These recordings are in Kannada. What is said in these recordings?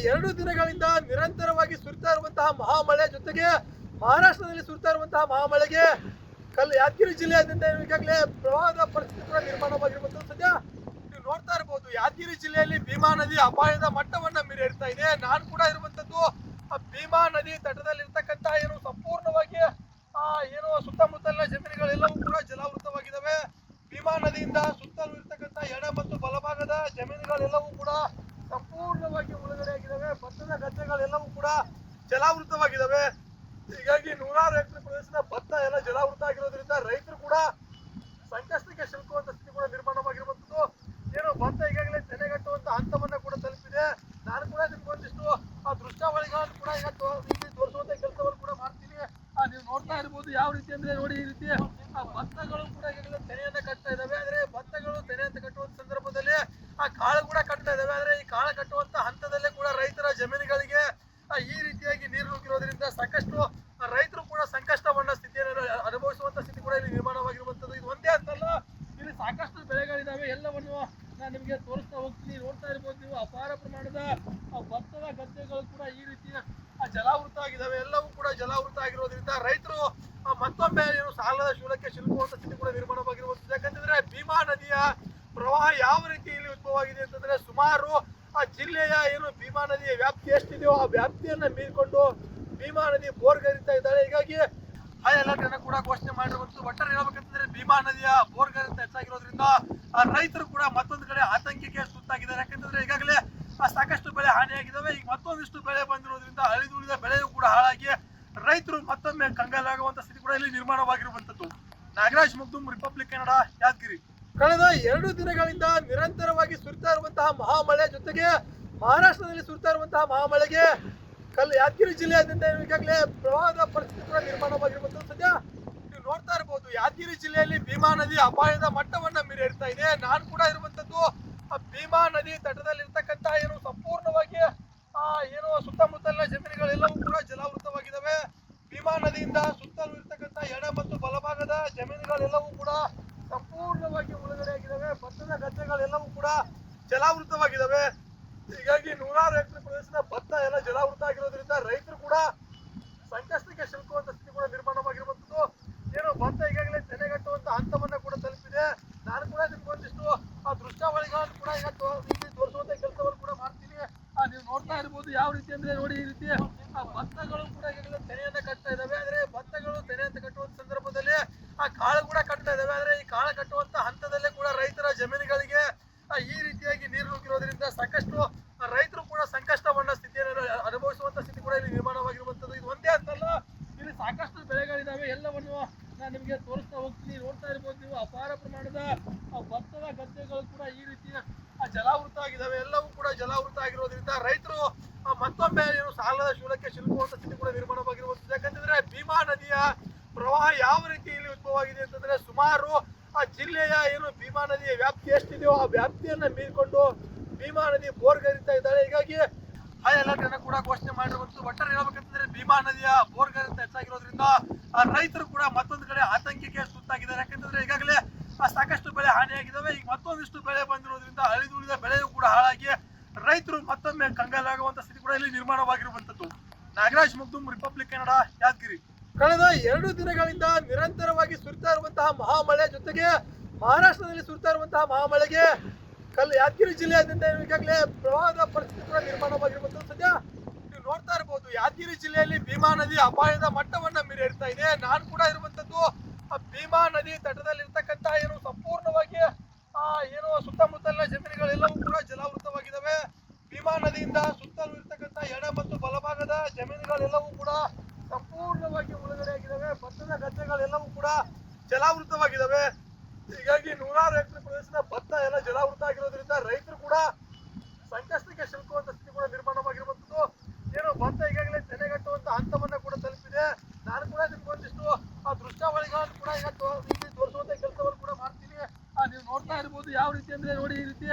2 ದಿನಗಳಿಂದ ನಿರಂತರವಾಗಿ ಸುರಿತಾ ಇರುವಂತಹ ಮಹಾಮಳೆ ಜೊತೆಗೆ ಮಹಾರಾಷ್ಟ್ರದಲ್ಲಿ ಸುರಿತಾ ಇರುವಂತಹ ಮಹಾಮಳೆಗೆ ಯಾದಗಿರಿ ಜಿಲ್ಲೆಯಾದ್ಯಂತ ಈಗಾಗಲೇ ಪ್ರವಾಹದ ಪರಿಸ್ಥಿತಿ ಕೂಡ ನಿರ್ಮಾಣವಾಗಿರುವಂತಹ ಸದ್ಯ ನೀವು ನೋಡ್ತಾ ಇರಬಹುದು. ಯಾದಗಿರಿ ಜಿಲ್ಲೆಯಲ್ಲಿ ಭೀಮಾ ನದಿ ಅಪಾಯದ ಮಟ್ಟವನ್ನ ಮೀರಿರ್ತಾ ಇದೆ. ನಾನು ಕೂಡ ಇರುವಂತದ್ದು ಭೀಮಾ ನದಿ ತಟದಲ್ಲಿರ್ತಕ್ಕಂಥ ಏನು ಸಂಪೂರ್ಣವಾಗಿ ಏನು ಸುತ್ತಮುತ್ತಲಿನ ಜಮೀನುಗಳೆಲ್ಲವೂ ಕೂಡ ಜಲಾವೃತವಾಗಿದ್ದಾವೆ. ಭೀಮಾ ನದಿಯಿಂದ ಸುತ್ತಲೂ ಇರ್ತಕ್ಕಂಥ ಎಡ ಮತ್ತು ಬಲಭಾಗದ ಜಮೀನುಗಳೆಲ್ಲವೂ ಕೂಡ ಸಂಪೂರ್ಣವಾಗಿ ಮುಳುಗಡೆ ಆಗಿದ್ದಾವೆ. ಭತ್ತದ ಗದ್ದೆಗಳೆಲ್ಲವೂ ಕೂಡ ಜಲಾವೃತವಾಗಿದ್ದಾವೆ. ಹೀಗಾಗಿ ನೂರಾರು ಎಕರೆ ಪ್ರದೇಶದ ಭತ್ತ ಎಲ್ಲ ಜಲಾವೃತ ಆಗಿರೋದ್ರಿಂದ ರೈತರು ಕೂಡ ಸಂಕಷ್ಟಕ್ಕೆ ಸಿಲುಕುವಂತ ಸ್ಥಿತಿ ಕೂಡ ನಿರ್ಮಾಣವಾಗಿರುವಂತದ್ದು. ಏನು ಭತ್ತ ಈಗಾಗಲೇ ತೆನೆಗಟ್ಟುವಂತ ಹಂತವನ್ನ ಕೂಡ ತಲುಪಿದೆ. ನಾನು ಕೂಡ ನಿಮ್ಗೊಂದಿಷ್ಟು ದೃಶ್ಯಾವಳಿಗಳನ್ನು ಕೂಡ ಈಗ ತೋರಿಸುವಂತ ಕೆಲಸವನ್ನು ಕೂಡ ಮಾಡ್ತೀನಿ. ನೀವು ನೋಡ್ತಾ ಇರ್ಬೋದು ಯಾವ ರೀತಿ ಅಂದ್ರೆ ನೋಡಿ, ಈ ರೀತಿ ಭತ್ತಗಳು ಕೂಡ ಈಗಾಗಲೇ ತೆನೆಯನ್ನ ಕಟ್ತಾ ಇದಾವೆ. ಆದ್ರೆ ಭತ್ತಗಳು ತೆನೆ ಅಂತ ಕಟ್ಟುವಂತ ಸಂದರ್ಭದಲ್ಲಿ ಕಾಳು ಕೂಡ ಕಟ್ತಾ ಇದಾವೆ. ಆದ್ರೆ ಈ ಕಾಳು ಕಟ್ಟುವಂತ ಹಂತದಲ್ಲೇ ಕೂಡ ರೈತರ ಜಮೀನುಗಳಿಗೆ ಈ ರೀತಿಯಾಗಿ ನೀರು ನುಗ್ಗಿರೋದ್ರಿಂದ ಸಾಕಷ್ಟು ರೈತರು ಕೂಡ ಸಂಕಷ್ಟವನ್ನ ಸ್ಥಿತಿಯನ್ನು ಅನುಭವಿಸುವಂತ ಸ್ಥಿತಿ ಕೂಡ ಇಲ್ಲಿ ನಿರ್ಮಾಣವಾಗಿರುವಂತದ್ದು. ಇದು ಒಂದೇ ಅಂತಲ್ಲ, ಇಲ್ಲಿ ಸಾಕಷ್ಟು ಬೆಳೆಗಳಿದಾವೆ. ಎಲ್ಲವನ್ನು ನಾನು ನಿಮಗೆ ತೋರಿಸ್ತಾ ಹೋಗ್ತೀನಿ. ನೋಡ್ತಾ ಇರ್ಬೋದು ನೀವು, ಅಪಾರ ಪ್ರಮಾಣದ ಭತ್ತದ ಗದ್ದೆಗಳು ಕೂಡ ಈ ರೀತಿ ಜಲಾವೃತ ಆಗಿದ್ದಾವೆ. ಎಲ್ಲವೂ ಕೂಡ ಜಲಾವೃತ ಆಗಿರೋದ್ರಿಂದ ರೈತರು ಮತ್ತೊಮ್ಮೆ ಏನು ಸಾಲದ ಶೂಲಕ್ಕೆ ಸಿಲುಕುವಂತ ಸ್ಥಿತಿ ಕೂಡ ನಿರ್ಮಾಣವಾಗಿರುವಂತದ್ದು. ಯಾಕಂತಂದ್ರೆ ಭೀಮಾ ನದಿಯ ಪ್ರವಾಹ ಯಾವ ರೀತಿ ಇಲ್ಲಿ ಉದ್ಭವ ಆಗಿದೆ ಅಂತಂದ್ರೆ, ಸುಮಾರು ಜಿಲ್ಲೆಯ ಏನು ಭೀಮಾ ನದಿಯ ವ್ಯಾಪ್ತಿ ಎಷ್ಟಿದೆಯೋ ಆ ವ್ಯಾಪ್ತಿಯನ್ನ ಮೀರಿಕೊಂಡು ಭೀಮಾ ನದಿ ಬೋರ್ಗರಿತಾ ಇದ್ದಾಳೆ. ಹೀಗಾಗಿ ಹೈ ಅಲರ್ಟ್ ಅನ್ನು ಕೂಡ ಘೋಷಣೆ ಮಾಡಿರುವಂತದ್ದು. ಒಟ್ಟಾರೆ ಹೇಳ್ಬೇಕಂತಂದ್ರೆ ಭೀಮಾ ನದಿಯ ಬೋರ್ಗರಿತ ಹೆಚ್ಚಾಗಿರೋದ್ರಿಂದ ರೈತರು ಕೂಡ ಮತ್ತೊಂದು ಕಡೆ ಆತಂಕಕ್ಕೆ ಸುತ್ತಾಗಿದ್ದಾರೆ. ಯಾಕಂತಂದ್ರೆ ಈಗಾಗಲೇ ಸಾಕಷ್ಟು ಬೆಳೆ ಹಾನಿಯಾಗಿದ್ದಾವೆ. ಈಗ ಮತ್ತೊಂದಿಷ್ಟು ಬೆಳೆ ಬಂದಿರೋದ್ರಿಂದ ಅಳಿದುಳಿದ ಬೆಳೆಯೂ ಕೂಡ ಹಾಳಾಗಿ ರೈತರು ಮತ್ತೊಮ್ಮೆ ಕಂಗಾಲಾಗುವಂತ ಸ್ಥಿತಿ ಕೂಡ ಇಲ್ಲಿ ನಿರ್ಮಾಣವಾಗಿರುವಂತದ್ದು. ನಾಗರಾಜ್ ಮುಗ್ದುಮ್, ರಿಪಬ್ಲಿಕ್ ಕನ್ನಡ, ಯಾದಗಿರಿ. ಕಳೆದ 2 ದಿನಗಳಿಂದ ನಿರಂತರವಾಗಿ ಸುರಿತಾ ಇರುವಂತಹ ಮಹಾಮಳೆ ಜೊತೆಗೆ ಮಹಾರಾಷ್ಟ್ರದಲ್ಲಿ ಸುರಿತಾ ಇರುವಂತಹ ಮಹಾಮಳೆಗೆ ಯಾದಗಿರಿ ಜಿಲ್ಲೆಯಾದ್ಯಂತ ಈಗಾಗಲೇ ಪ್ರವಾಹದ ಪರಿಸ್ಥಿತಿ ಕೂಡ ನಿರ್ಮಾಣವಾಗಿರುವಂತದ್ದು. ಸದ್ಯ ನೀವು ನೋಡ್ತಾ ಇರಬಹುದು, ಯಾದಗಿರಿ ಜಿಲ್ಲೆಯಲ್ಲಿ ಭೀಮಾ ನದಿ ಅಪಾಯದ ಮಟ್ಟವನ್ನ ಮೀರಿರ್ತಾ ಇದೆ. ನಾನು ಕೂಡ ಇರುವಂತದ್ದು ಭೀಮಾ ನದಿ ತಟದಲ್ಲಿರ್ತಕ್ಕಂಥ ಏನು ಸಂಪೂರ್ಣವಾಗಿ ಏನು ಸುತ್ತಮುತ್ತಲಿನ ಜಮೀನುಗಳೆಲ್ಲವೂ ಕೂಡ ಜಲಾವೃತವಾಗಿದ್ದಾವೆ. ಭೀಮಾ ನದಿಯಿಂದ ಸುತ್ತಲೂ ಇರ್ತಕ್ಕಂಥ ಎಡ ಮತ್ತು ಬಲಭಾಗದ ಜಮೀನುಗಳೆಲ್ಲವೂ ಕೂಡ ಸಂಪೂರ್ಣವಾಗಿ ಮುಳುಗಡೆ ಆಗಿದ್ದಾವೆ. ಭತ್ತದ ಗದ್ದೆಗಳೆಲ್ಲವೂ ಕೂಡ ಜಲಾವೃತವಾಗಿದ್ದಾವೆ. ಹೀಗಾಗಿ ನೂರಾರು ಎಕರೆ ಪ್ರದೇಶದ ಭತ್ತ ಎಲ್ಲ ಜಲಾವೃತ ಆಗಿರೋದ್ರಿಂದ ರೈತರು ಕೂಡ ಸಂಕಷ್ಟಕ್ಕೆ ಸಿಲುಕುವಂತ ಸ್ಥಿತಿ ಕೂಡ ನಿರ್ಮಾಣವಾಗಿರುವಂತದ್ದು. ಏನು ಭತ್ತ ಈಗಾಗಲೇ ತೆನೆಗಟ್ಟುವಂತ ಹಂತವನ್ನ ಕೂಡ ತಲುಪಿದೆ. ನಾನು ಕೂಡ ನಿಮ್ಗೊಂದಿಷ್ಟು ದೃಶ್ಯಾವಳಿಗಳನ್ನು ಕೂಡ ಈಗ ತೋರಿಸುವಂತ ಕೆಲಸವನ್ನು ಕೂಡ ಮಾಡ್ತೀನಿ. ನೀವು ನೋಡ್ತಾ ಇರ್ಬೋದು ಯಾವ ರೀತಿ ಅಂದ್ರೆ ನೋಡಿ, ಈ ರೀತಿ ಭತ್ತಗಳು ಕೂಡ ಈಗಾಗಲೇ ತೆನೆಯನ್ನ ಕಟ್ತಾ ಇದಾವೆ. ಆದ್ರೆ ಭತ್ತಗಳು ತೆನೆ ಅಂತ ಕಟ್ಟುವಂತ ಸಂದರ್ಭದಲ್ಲಿ ಕಾಳು ಕೂಡ ಕಟ್ತಾ ಇದಾವೆ. ಆದ್ರೆ ಈ ಕಾಳು ಕಟ್ಟುವಂತ ಹಂತದಲ್ಲೇ ಕೂಡ ರೈತರ ಜಮೀನುಗಳಿಗೆ ಈ ರೀತಿಯಾಗಿ ನೀರು ನುಗ್ಗಿರೋದ್ರಿಂದ ಸಾಕಷ್ಟು ರೈತರು ಕೂಡ ಸಂಕಷ್ಟವನ್ನ ಸ್ಥಿತಿಯನ್ನು ಅನುಭವಿಸುವಂತ ಸ್ಥಿತಿ ಕೂಡ ಇಲ್ಲಿ ನಿರ್ಮಾಣವಾಗಿರುವಂತದ್ದು. ಇದು ಒಂದೇ ಅಂತಲ್ಲ, ಇಲ್ಲಿ ಸಾಕಷ್ಟು ಬೆಳೆಗಳಿದಾವೆ. ಎಲ್ಲವನ್ನು ನಾನು ನಿಮಗೆ ತೋರಿಸ್ತಾ ಹೋಗ್ತೀನಿ. ನೋಡ್ತಾ ಇರ್ಬೋದು ನೀವು, ಅಪಾರ ಪ್ರಮಾಣದ ಭತ್ತದ ಗದ್ದೆಗಳು ಕೂಡ ಈ ರೀತಿ ಜಲಾವೃತ ಆಗಿದ್ದಾವೆ. ಎಲ್ಲವೂ ಕೂಡ ಜಲಾವೃತ ಆಗಿರೋದ್ರಿಂದ ರೈತರು ಮತ್ತೊಮ್ಮೆ ಏನು ಸಾಲದ ಶೂಲಕ್ಕೆ ಸಿಲುಕುವಂತ ಸ್ಥಿತಿ ಕೂಡ ನಿರ್ಮಾಣವಾಗಿರುವಂತದ್ದು. ಯಾಕಂತಂದ್ರೆ ಭೀಮಾ ನದಿಯ ಪ್ರವಾಹ ಯಾವ ರೀತಿ ಇಲ್ಲಿ ಉದ್ಭವ ಆಗಿದೆ ಅಂತಂದ್ರೆ, ಸುಮಾರು ಜಿಲ್ಲೆಯ ಏನು ಭೀಮಾ ನದಿಯ ವ್ಯಾಪ್ತಿ ಎಷ್ಟಿದೆಯೋ ಆ ವ್ಯಾಪ್ತಿಯನ್ನ ಮೀರಿಕೊಂಡು ಭೀಮಾ ನದಿ ಬೋರ್ಗರಿತಾ ಇದ್ದಾಳೆ. ಹೀಗಾಗಿ ಹೈ ಅಲರ್ಟ್ ಅನ್ನು ಕೂಡ ಘೋಷಣೆ ಮಾಡಿರುವಂತದ್ದು. ಒಟ್ಟಾರೆ ಹೇಳ್ಬೇಕಂತಂದ್ರೆ ಭೀಮಾ ನದಿಯ ಬೋರ್ಗರಿತ ಹೆಚ್ಚಾಗಿರೋದ್ರಿಂದ ರೈತರು ಕೂಡ ಮತ್ತೊಂದು ಕಡೆ ಆತಂಕಕ್ಕೆ ಸುತ್ತಾಗಿದ್ದಾರೆ. ಯಾಕಂತಂದ್ರೆ ಈಗಾಗಲೇ ಸಾಕಷ್ಟು ಬೆಳೆ ಹಾನಿಯಾಗಿದ್ದಾವೆ. ಈಗ ಮತ್ತೊಂದಿಷ್ಟು ಬೆಳೆ ಬಂದಿರೋದ್ರಿಂದ ಅಳಿದುಳಿದ ಬೆಳೆಯೂ ಕೂಡ ಹಾಳಾಗಿ ರೈತರು ಮತ್ತೊಮ್ಮೆ ಕಂಗಾಲಾಗುವಂತ ಸ್ಥಿತಿ ಕೂಡ ಇಲ್ಲಿ ನಿರ್ಮಾಣವಾಗಿರುವಂತದ್ದು. ನಾಗರಾಜ್ ಮುಗ್ದುಮ್, ರಿಪಬ್ಲಿಕ್ ಕನ್ನಡ, ಯಾದಗಿರಿ. ಕಳೆದ 2 ದಿನಗಳಿಂದ ನಿರಂತರವಾಗಿ ಸುರಿತಾ ಇರುವಂತಹ ಮಹಾಮಳೆ ಜೊತೆಗೆ ಮಹಾರಾಷ್ಟ್ರದಲ್ಲಿ ಸುರಿತಾ ಇರುವಂತಹ ಮಹಾಮಳೆಗೆ ಯಾದಗಿರಿ ಜಿಲ್ಲೆಯಾದ್ಯಂತ ಈಗಾಗಲೇ ಪ್ರವಾಹದ ಪರಿಸ್ಥಿತಿ ಕೂಡ ನಿರ್ಮಾಣವಾಗಿರುವಂತದ್ದು. ಸದ್ಯ ನೀವು ನೋಡ್ತಾ ಇರಬಹುದು, ಯಾದಗಿರಿ ಜಿಲ್ಲೆಯಲ್ಲಿ ಭೀಮಾ ನದಿ ಅಪಾಯದ ಮಟ್ಟವನ್ನ ಮೀರಿರ್ತಾ ಇದೆ. ನಾನು ಕೂಡ ಇರುವಂತದ್ದು ಭೀಮಾ ನದಿ ತಟದಲ್ಲಿರ್ತಕ್ಕಂಥ ಏನು ಸಂಪೂರ್ಣವಾಗಿ ಏನು ಸುತ್ತಮುತ್ತಲಿನ ಜಮೀನುಗಳೆಲ್ಲವೂ ಕೂಡ ಜಲಾವೃತವಾಗಿದ್ದಾವೆ. ಭೀಮಾ ನದಿಯಿಂದ ಸುತ್ತಲೂ ಇರ್ತಕ್ಕಂಥ ಎಡ ಮತ್ತು ಬಲಭಾಗದ ಜಮೀನುಗಳೆಲ್ಲವೂ ಕೂಡ ಸಂಪೂರ್ಣವಾಗಿ ಮುಳುಗಡೆ ಆಗಿದ್ದಾವೆ. ಭತ್ತದ ಗದ್ದೆಗಳೆಲ್ಲವೂ ಕೂಡ ಜಲಾವೃತವಾಗಿದ್ದಾವೆ. ಹೀಗಾಗಿ ನೂರಾರು ಎಕರೆ ಪ್ರದೇಶದ ಭತ್ತ ಎಲ್ಲ ಜಲಾವೃತ ಆಗಿರೋದ್ರಿಂದ ರೈತರು ಕೂಡ ಸಂಕಷ್ಟಕ್ಕೆ ಸಿಲುಕುವಂತ ಸ್ಥಿತಿ ಕೂಡ ನಿರ್ಮಾಣವಾಗಿರುವಂತದ್ದು. ಏನು ಭತ್ತ ಈಗಾಗಲೇ ತೆನೆಗಟ್ಟುವಂತ ಹಂತವನ್ನ ಕೂಡ ತಲುಪಿದೆ. ನಾನು ಕೂಡ ನಿಮ್ಗೊಂದಿಷ್ಟು ದೃಶ್ಯಾವಳಿಗಳನ್ನು ಕೂಡ ಈಗ ತೋರಿಸುವಂತ ಕೆಲಸವನ್ನು ಕೂಡ ಮಾಡ್ತೀನಿ. ನೀವು ನೋಡ್ತಾ ಇರ್ಬೋದು ಯಾವ ರೀತಿ ಅಂದ್ರೆ ನೋಡಿ, ಈ ರೀತಿ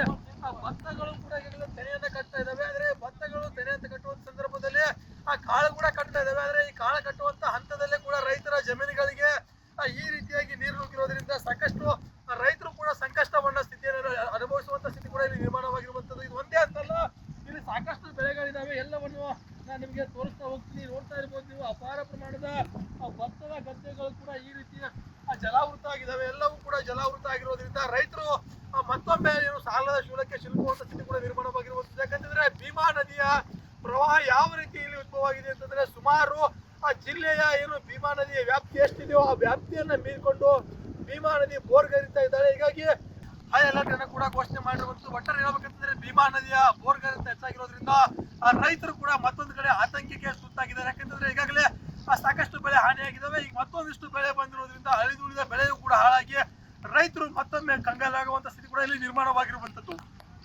ಭತ್ತಗಳು ಕೂಡ ಈಗಾಗಲೇ ತೆನೆಯನ್ನ ಕಟ್ತಾ ಇದಾವೆ. ಆದ್ರೆ ಭತ್ತಗಳು ತೆನೆ ಅಂತ ಕಟ್ಟುವಂತ ಸಂದರ್ಭದಲ್ಲಿ ಕಾಳು ಕೂಡ ಕಟ್ತಾ ಇದಾವೆ. ಆದ್ರೆ ಈ ಕಾಳು ಕಟ್ಟುವಂತ ಹಂತದಲ್ಲೇ ಕೂಡ ರೈತರ ಜಮೀನುಗಳಿಗೆ ಈ ರೀತಿಯಾಗಿ ನೀರು ನುಗ್ಗಿರೋದ್ರಿಂದ ಸಾಕಷ್ಟು ರೈತರು ಕೂಡ ಸಂಕಷ್ಟವನ್ನ ಸ್ಥಿತಿಯನ್ನು ಅನುಭವಿಸುವಂತ ಸ್ಥಿತಿ ಕೂಡ ಇಲ್ಲಿ ನಿರ್ಮಾಣವಾಗಿರುವಂತದ್ದು. ಇದು ಒಂದೇ ಅಂತಲ್ಲ, ಇಲ್ಲಿ ಸಾಕಷ್ಟು ಬೆಳೆಗಳಿದಾವೆ. ಬೆಳೆಗಳಿದಾವೆ ಎಲ್ಲವನ್ನು ನಾನು ನಿಮಗೆ ತೋರಿಸ್ತಾ ಹೋಗ್ತೀನಿ. ನೋಡ್ತಾ ಇರ್ಬೋದು ನೀವು ಅಪಾರ ಪ್ರಮಾಣದ ಭತ್ತದ ಗದ್ದೆಗಳು ಕೂಡ ಈ ರೀತಿ ಜಲಾವೃತ ಆಗಿದ್ದಾವೆ. ಎಲ್ಲವೂ ಕೂಡ ಜಲಾವೃತ ಆಗಿರೋದ್ರಿಂದ ರೈತರು ಮತ್ತೊಮ್ಮೆ ಏನು ಸಾಲದ ಶೂಲಕ್ಕೆ ಸಿಲುಕುವಂತ ಸ್ಥಿತಿ ಕೂಡ ನಿರ್ಮಾಣವಾಗಿರುವಂಥದ್ದು. ಯಾಕಂತಂದ್ರೆ ಭೀಮಾ ನದಿಯ ಪ್ರವಾಹ ಯಾವ ರೀತಿ ಇಲ್ಲಿ ಉದ್ಭವ ಆಗಿದೆ ಅಂತಂದ್ರೆ ಸುಮಾರು ಆ ಜಿಲ್ಲೆಯ ಏನು ಭೀಮಾ ನದಿಯ ವ್ಯಾಪ್ತಿ ಎಷ್ಟಿದೆಯೋ ಆ ವ್ಯಾಪ್ತಿಯನ್ನ ಮೀರಿಕೊಂಡು ಭೀಮಾ ನದಿ ಬೋರ್ಗರಿತಾ ಇದ್ದಾಳೆ. ಹೀಗಾಗಿ ಹೈ ಅಲರ್ಟ್ ಅನ್ನು ಕೂಡ ಘೋಷಣೆ ಮಾಡಿರುವಂಥದ್ದು. ಒಟ್ಟಾರೆ ಹೇಳ್ಬೇಕಂತಂದ್ರೆ ಭೀಮಾ ನದಿಯ ಬೋರ್ಗರಿತ ಹೆಚ್ಚಾಗಿರೋದ್ರಿಂದ ರೈತರು ಕೂಡ ಮತ್ತೊಂದು ಕಡೆ ಆತಂಕಕ್ಕೆ ಸುತ್ತಾಗಿದ್ದಾರೆ. ಯಾಕಂತಂದ್ರೆ ಈಗಾಗಲೇ ಸಾಕಷ್ಟು ಬೆಳೆ ಹಾನಿಯಾಗಿದ್ದಾವೆ. ಈಗ ಮತ್ತೊಂದಿಷ್ಟು ಬೆಳೆ ಬಂದಿರೋದ್ರಿಂದ ಅಳಿದುಳಿದ ಬೆಳೆಯೂ ಕೂಡ ಹಾಳಾಗಿ ರೈತರು ಮತ್ತೊಮ್ಮೆ ಕಂಗಾಲಾಗುವಂತ ಸ್ಥಿತಿ ಕೂಡ ಇಲ್ಲಿ ನಿರ್ಮಾಣವಾಗಿರುವಂತದ್ದು.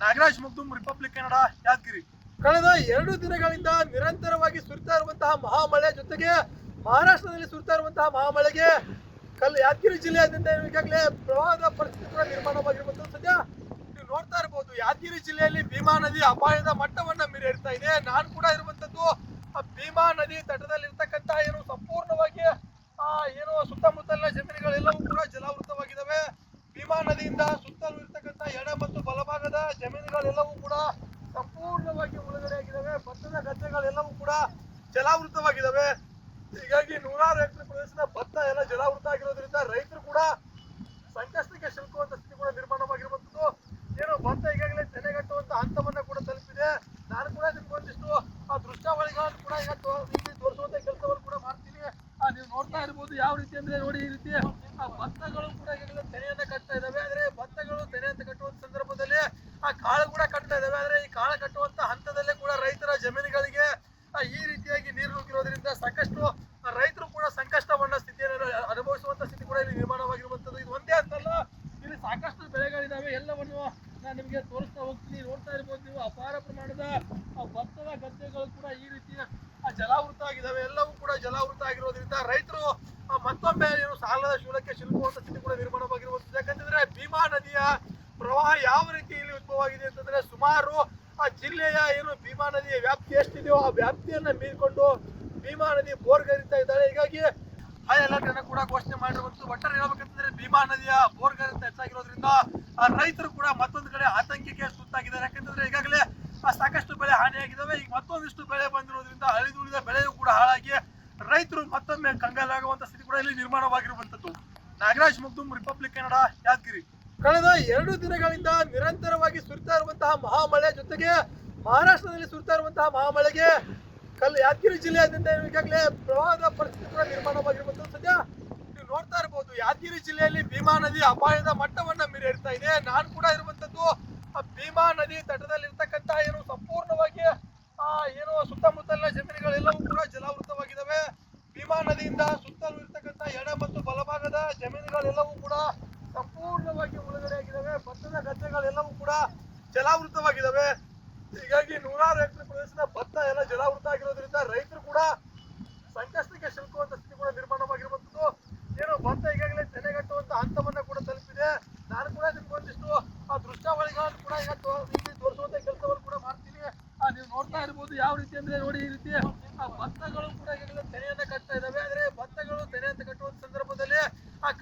ನಾಗರಾಜ್ ಮುಗ್ದುಮ್, ರಿಪಬ್ಲಿಕ್ ಕನ್ನಡ, ಯಾದಗಿರಿ. ಕಳೆದ 2 ದಿನಗಳಿಂದ ನಿರಂತರವಾಗಿ ಸುರಿತಾ ಇರುವಂತಹ ಮಹಾಮಳೆ ಜೊತೆಗೆ ಮಹಾರಾಷ್ಟ್ರದಲ್ಲಿ ಸುರಿತಾ ಇರುವಂತಹ ಮಹಾಮಳೆಗೆ ಯಾದಗಿರಿ ಜಿಲ್ಲೆಯಾದ್ಯಂತ ಈಗಾಗಲೇ ಪ್ರವಾಹದ ಪರಿಸ್ಥಿತಿ ಕೂಡ ನಿರ್ಮಾಣವಾಗಿರುವಂತದ್ದು. ಸದ್ಯ ನೀವು ನೋಡ್ತಾ ಇರಬಹುದು ಯಾದಗಿರಿ ಜಿಲ್ಲೆಯಲ್ಲಿ ಭೀಮಾ ನದಿ ಅಪಾಯದ ಮಟ್ಟವನ್ನ ಮೀರಿರ್ತಾ ಇದೆ. ನಾನು ಕೂಡ ಇರುವಂತದ್ದು ಭೀಮಾ ನದಿ ತಟದಲ್ಲಿರ್ತಕ್ಕಂಥ ಏನು ಸಂಪೂರ್ಣವಾಗಿ ಏನು ಸುತ್ತಮುತ್ತಲಿನ ಜಮೀನುಗಳೆಲ್ಲವೂ ಕೂಡ ಜಲಾವೃತವಾಗಿದ್ದಾವೆ. ಭೀಮಾ ನದಿಯಿಂದ ಸುತ್ತಲೂ ಇರ್ತಕ್ಕಂಥ ಎಡ ಮತ್ತು ಬಲಭಾಗದ ಜಮೀನುಗಳೆಲ್ಲವೂ ಕೂಡ ಸಂಪೂರ್ಣವಾಗಿ ಮುಳುಗಡೆ ಆಗಿದ್ದಾವೆ. ಭತ್ತದ ಗದ್ದೆಗಳೆಲ್ಲವೂ ಕೂಡ ಜಲಾವೃತವಾಗಿದ್ದಾವೆ. ಹೀಗಾಗಿ ನೂರಾರು ಎಕರೆ ಪ್ರದೇಶದ ಭತ್ತ ಎಲ್ಲ ಜಲಾವೃತ ಆಗಿರೋದ್ರಿಂದ ರೈತರು ಕೂಡ ಸಂಕಷ್ಟಕ್ಕೆ ಸಿಲುಕುವಂತ ಸ್ಥಿತಿ ಕೂಡ ನಿರ್ಮಾಣವಾಗಿರುವಂತದ್ದು. ಏನು ಭತ್ತ ಈಗಾಗಲೇ ತೆನೆಗಟ್ಟುವಂತ ಹಂತವನ್ನ ಕೂಡ ತಲುಪಿದೆ. ನಾನು ಕೂಡ ನಿಮ್ಗೊಂದಿಷ್ಟು ದೃಶ್ಯಾವಳಿಗಳನ್ನು ಕೂಡ ಈಗ ತೋರಿಸುವಂತ ಕೆಲಸವನ್ನು ಕೂಡ ಮಾಡ್ತೀನಿ. ನೀವು ನೋಡ್ತಾ ಇರ್ಬೋದು ಯಾವ ರೀತಿ ಅಂದ್ರೆ ನೋಡಿ ಈ ರೀತಿ ಭತ್ತಗಳು ಕೂಡ ಈಗಾಗಲೇ ತೆನೆಯನ್ನ ಕಟ್ತಾ ಇದಾವೆ. ಆದ್ರೆ ಭತ್ತಗಳು ತೆನೆ ಅಂತ ಕಟ್ಟುವಂತ ಸಂದರ್ಭದಲ್ಲಿ ಕಾಳು ಕೂಡ ಕಟ್ತಾ ಇದಾವೆ. ಆದ್ರೆ ಈ ಕಾಳು ಕಟ್ಟುವಂತ ಹಂತದಲ್ಲೇ ಕೂಡ ರೈತರ ಜಮೀನುಗಳಿಗೆ ಈ ರೀತಿಯಾಗಿ ನೀರು ನುಗ್ಗಿರೋದ್ರಿಂದ ಸಾಕಷ್ಟು ರೈತರು ಕೂಡ ಸಂಕಷ್ಟವನ್ನ ಸ್ಥಿತಿಯನ್ನು ಅನುಭವಿಸುವಂತ ಸ್ಥಿತಿ ಕೂಡ ಇಲ್ಲಿ ನಿರ್ಮಾಣವಾಗಿರುವಂತದ್ದು. ಇದು ಒಂದೇ ಅಂತಲ್ಲ, ಇಲ್ಲಿ ಸಾಕಷ್ಟು ಬೆಳೆಗಳಿದಾವೆ. ಎಲ್ಲವನ್ನು ನಾನು ನಿಮಗೆ ತೋರಿಸ್ತಾ ಹೋಗ್ತೀನಿ. ನೋಡ್ತಾ ಇರ್ಬೋದು ನೀವು ಅಪಾರ ಪ್ರಮಾಣದ ಭತ್ತದ ಗದ್ದೆಗಳು ಕೂಡ ಈ ರೀತಿ ಜಲಾವೃತ ಆಗಿದ್ದಾವೆ. ಎಲ್ಲವೂ ಕೂಡ ಜಲಾವೃತ ಆಗಿರೋದ್ರಿಂದ ರೈತರು ಮತ್ತೊಮ್ಮೆ ಏನು ಸಾಲದ ಶೂಲಕ್ಕೆ ಸಿಲುಕುವಂತ ಸ್ಥಿತಿ ಕೂಡ ನಿರ್ಮಾಣವಾಗಿರುವಂತದ್ದು. ಯಾಕಂತಂದ್ರೆ ಭೀಮಾ ನದಿಯ ಪ್ರವಾಹ ಯಾವ ರೀತಿ ಇಲ್ಲಿ ಉದ್ಭವ ಆಗಿದೆ ಅಂತಂದ್ರೆ ಸುಮಾರು ಆ ಜಿಲ್ಲೆಯ ಏನು ಭೀಮಾ ನದಿಯ ವ್ಯಾಪ್ತಿ ಎಷ್ಟಿದೆಯೋ ಆ ವ್ಯಾಪ್ತಿಯನ್ನ ಮೀರಿಕೊಂಡು ಭೀಮಾ ನದಿ ಬೋರ್ಗರಿತಾ ಇದ್ದಾಳೆ. ಹೀಗಾಗಿ ಹೈ ಅಲರ್ಟ್ ಅನ್ನು ಕೂಡ ಘೋಷಣೆ ಮಾಡಿರುವಂತದ್ದು. ಒಟ್ಟಾರೆ ಹೇಳ್ಬೇಕಂತಂದ್ರೆ ಭೀಮಾ ನದಿಯ ಬೋರ್ಗರಿತ ಹೆಚ್ಚಾಗಿರೋದ್ರಿಂದ ರೈತರು ಕೂಡ ಮತ್ತೊಂದು ಕಡೆ ಆತಂಕಕ್ಕೆ ಸುತ್ತಾಗಿದ್ದಾರೆ. ಯಾಕಂತಂದ್ರೆ ಈಗಾಗಲೇ ಸಾಕಷ್ಟು ಬೆಳೆ ಹಾನಿಯಾಗಿದ್ದಾವೆ. ಈಗ ಮತ್ತೊಂದಿಷ್ಟು ಬೆಳೆ ಬಂದಿರೋದ್ರಿಂದ ಅಳಿದುಳಿದ ಬೆಳೆಯೂ ಕೂಡ ಹಾಳಾಗಿ ರೈತರು ಮತ್ತೊಮ್ಮೆ ಕಂಗಾಲಾಗುವಂತ ಸ್ಥಿತಿ ಕೂಡ ಇಲ್ಲಿ ನಿರ್ಮಾಣವಾಗಿರುವಂತದ್ದು. ನಾಗರಾಜ್ ಮುಗ್ದುಮ್, ರಿಪಬ್ಲಿಕ್ ಕನ್ನಡ, ಯಾದಗಿರಿ. ಕಳೆದ 2 ದಿನಗಳಿಂದ ನಿರಂತರವಾಗಿ ಸುರಿತಾ ಇರುವಂತಹ ಮಹಾಮಳೆ ಜೊತೆಗೆ ಮಹಾರಾಷ್ಟ್ರದಲ್ಲಿ ಸುರಿತಾ ಇರುವಂತಹ ಮಹಾಮಳೆಗೆ ಯಾದಗಿರಿ ಜಿಲ್ಲೆಯಾದ್ಯಂತ ಈಗಾಗಲೇ ಪ್ರವಾಹದ ಪರಿಸ್ಥಿತಿ ಕೂಡ ನಿರ್ಮಾಣವಾಗಿರುವಂತದ್ದು. ಸದ್ಯ ನೀವು ನೋಡ್ತಾ ಇರಬಹುದು ಯಾದಗಿರಿ ಜಿಲ್ಲೆಯಲ್ಲಿ ಭೀಮಾ ನದಿ ಅಪಾಯದ ಮಟ್ಟವನ್ನ ಮೀರಿರ್ತಾ ಇದೆ. ನಾನು ಕೂಡ ಇರುವಂತದ್ದು ಭೀಮಾ ನದಿ ತಟದಲ್ಲಿರ್ತಕ್ಕಂಥ ಏನು ಸಂಪೂರ್ಣವಾಗಿ ಏನು ಸುತ್ತಮುತ್ತಲಿನ ಜಮೀನುಗಳೆಲ್ಲವೂ ಕೂಡ ಜಲಾವೃತವಾಗಿದ್ದಾವೆ. ಭೀಮಾ ನದಿಯಿಂದ ಸುತ್ತಲೂ ಇರ್ತಕ್ಕಂಥ ಎಡ ಮತ್ತು ಬಲಭಾಗದ ಜಮೀನುಗಳೆಲ್ಲವೂ ಕೂಡ ಸಂಪೂರ್ಣವಾಗಿ ಮುಳುಗಡೆ ಆಗಿದ್ದಾವೆ. ಭತ್ತದ ಗದ್ದೆಗಳೆಲ್ಲವೂ ಕೂಡ ಜಲಾವೃತವಾಗಿದ್ದಾವೆ. ಹೀಗಾಗಿ ನೂರಾರು ಎಕರೆ ಪ್ರದೇಶದ ಭತ್ತ ಎಲ್ಲ ಜಲಾವೃತ ಆಗಿರೋದ್ರಿಂದ ರೈತರು ಕೂಡ ಸಂಕಷ್ಟಕ್ಕೆ ಸಿಲುಕುವಂತ ಸ್ಥಿತಿ ಕೂಡ ನಿರ್ಮಾಣವಾಗಿರುವಂತದ್ದು. ಏನು ಭತ್ತ ಈಗಾಗಲೇ ತೆನೆಗಟ್ಟುವಂತ ಹಂತವನ್ನ ಕೂಡ ತಲುಪಿದೆ. ನಾನು ಕೂಡ ನಿಮ್ಗೊಂದಿಷ್ಟು ದೃಶ್ಯಾವಳಿಗಳನ್ನು ಕೂಡ ಈಗ ತೋರಿಸುವಂತ ಕೆಲಸವನ್ನು ಕೂಡ ಮಾಡ್ತೀನಿ. ನೀವು ನೋಡ್ತಾ ಇರ್ಬೋದು ಯಾವ ರೀತಿ ಅಂದ್ರೆ ನೋಡಿ ಈ ರೀತಿ ಭತ್ತಗಳು ಕೂಡ ಈಗಾಗಲೇ ತೆನೆಯನ್ನ ಕಟ್ತಾ ಇದಾವೆ. ಆದ್ರೆ ಭತ್ತಗಳು ತೆನೆ ಅಂತ ಕಟ್ಟುವಂತ ಸಂದರ್ಭದಲ್ಲಿ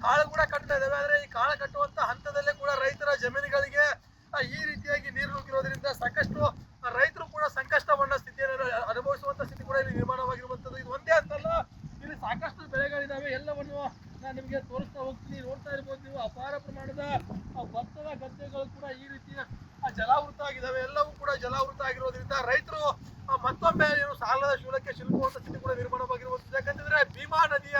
ಕಾಳು ಕೂಡ ಕಟ್ತಾ ಇದಾವೆ. ಆದ್ರೆ ಈ ಕಾಳು ಕಟ್ಟುವಂತ ಹಂತದಲ್ಲೇ ಕೂಡ ರೈತರ ಜಮೀನುಗಳಿಗೆ ಈ ರೀತಿಯಾಗಿ ನೀರು ನುಗ್ಗಿರೋದ್ರಿಂದ ಸಾಕಷ್ಟು ರೈತರು ಕೂಡ ಸಂಕಷ್ಟವನ್ನ ಸ್ಥಿತಿಯನ್ನು ಅನುಭವಿಸುವಂತ ಸ್ಥಿತಿ ಕೂಡ ಇಲ್ಲಿ ನಿರ್ಮಾಣವಾಗಿರುವಂತದ್ದು. ಇದು ಒಂದೇ ಅಂತಲ್ಲ, ಇಲ್ಲಿ ಸಾಕಷ್ಟು ಬೆಳೆಗಳಿದಾವೆ. ಎಲ್ಲವನ್ನು ನಾನು ನಿಮಗೆ ತೋರಿಸ್ತಾ ಹೋಗ್ತೀನಿ. ನೋಡ್ತಾ ಇರ್ಬೋದು ನೀವು ಅಪಾರ ಪ್ರಮಾಣದ ಭತ್ತದ ಗದ್ದೆಗಳು ಕೂಡ ಈ ರೀತಿ ಜಲಾವೃತ ಆಗಿದ್ದಾವೆ. ಎಲ್ಲವೂ ಕೂಡ ಜಲಾವೃತ ಆಗಿರೋದ್ರಿಂದ ರೈತರು ಮತ್ತೊಮ್ಮೆ ಏನು ಸಾಲದ ಶೂಲಕ್ಕೆ ಸಿಲುಕುವಂತ ಸ್ಥಿತಿ ಕೂಡ ನಿರ್ಮಾಣವಾಗಿರುವಂತದ್ದು. ಯಾಕಂತಂದ್ರೆ ಭೀಮಾ ನದಿಯ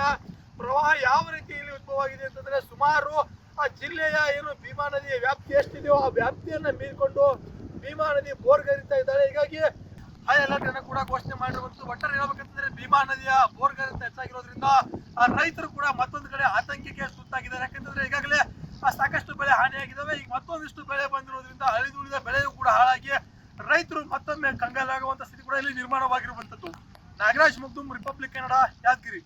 ಪ್ರವಾಹ ಯಾವ ರೀತಿ ಇಲ್ಲಿ ಉದ್ಭವ ಆಗಿದೆ ಅಂತಂದ್ರೆ ಸುಮಾರು ಆ ಜಿಲ್ಲೆಯ ಏನು ಭೀಮಾ ನದಿಯ ವ್ಯಾಪ್ತಿ ಎಷ್ಟಿದೆಯೋ ಆ ವ್ಯಾಪ್ತಿಯನ್ನ ಮೀರಿಕೊಂಡು ಭೀಮಾ ನದಿ ಬೋರ್ಗರಿತಾ ಇದ್ದಾಳೆ. ಹೀಗಾಗಿ ಹೈ ಅಲರ್ಟ್ ಅನ್ನು ಕೂಡ ಘೋಷಣೆ ಮಾಡಿರುವಂತದ್ದು. ಒಟ್ಟಾರೆ ಹೇಳ್ಬೇಕಂತಂದ್ರೆ ಭೀಮಾ ನದಿಯ ಬೋರ್ಗರಿತ ಹೆಚ್ಚಾಗಿರೋದ್ರಿಂದ ರೈತರು ಕೂಡ ಮತ್ತೊಂದು ಕಡೆ ಆತಂಕಕ್ಕೆ ಸುತ್ತಾಗಿದ್ದಾರೆ. ಯಾಕಂತಂದ್ರೆ ಈಗಾಗಲೇ ಸಾಕಷ್ಟು ಬೆಳೆ ಹಾನಿಯಾಗಿದ್ದಾವೆ. ಈಗ ಮತ್ತೊಂದಿಷ್ಟು ಬೆಳೆ ಬಂದಿರೋದ್ರಿಂದ ಅಳಿದುಳಿದ ಬೆಳೆಯೂ ಕೂಡ ಹಾಳಾಗಿ ರೈತರು ಮತ್ತೊಮ್ಮೆ ಕಂಗಾಲಾಗುವಂತ ಸ್ಥಿತಿ ಕೂಡ ಇಲ್ಲಿ ನಿರ್ಮಾಣವಾಗಿರುವಂತದ್ದು. ನಾಗರಾಜ್ ಮುಗ್ದುಮ್, ರಿಪಬ್ಲಿಕ್ ಕನ್ನಡ, ಯಾದಗಿರಿ.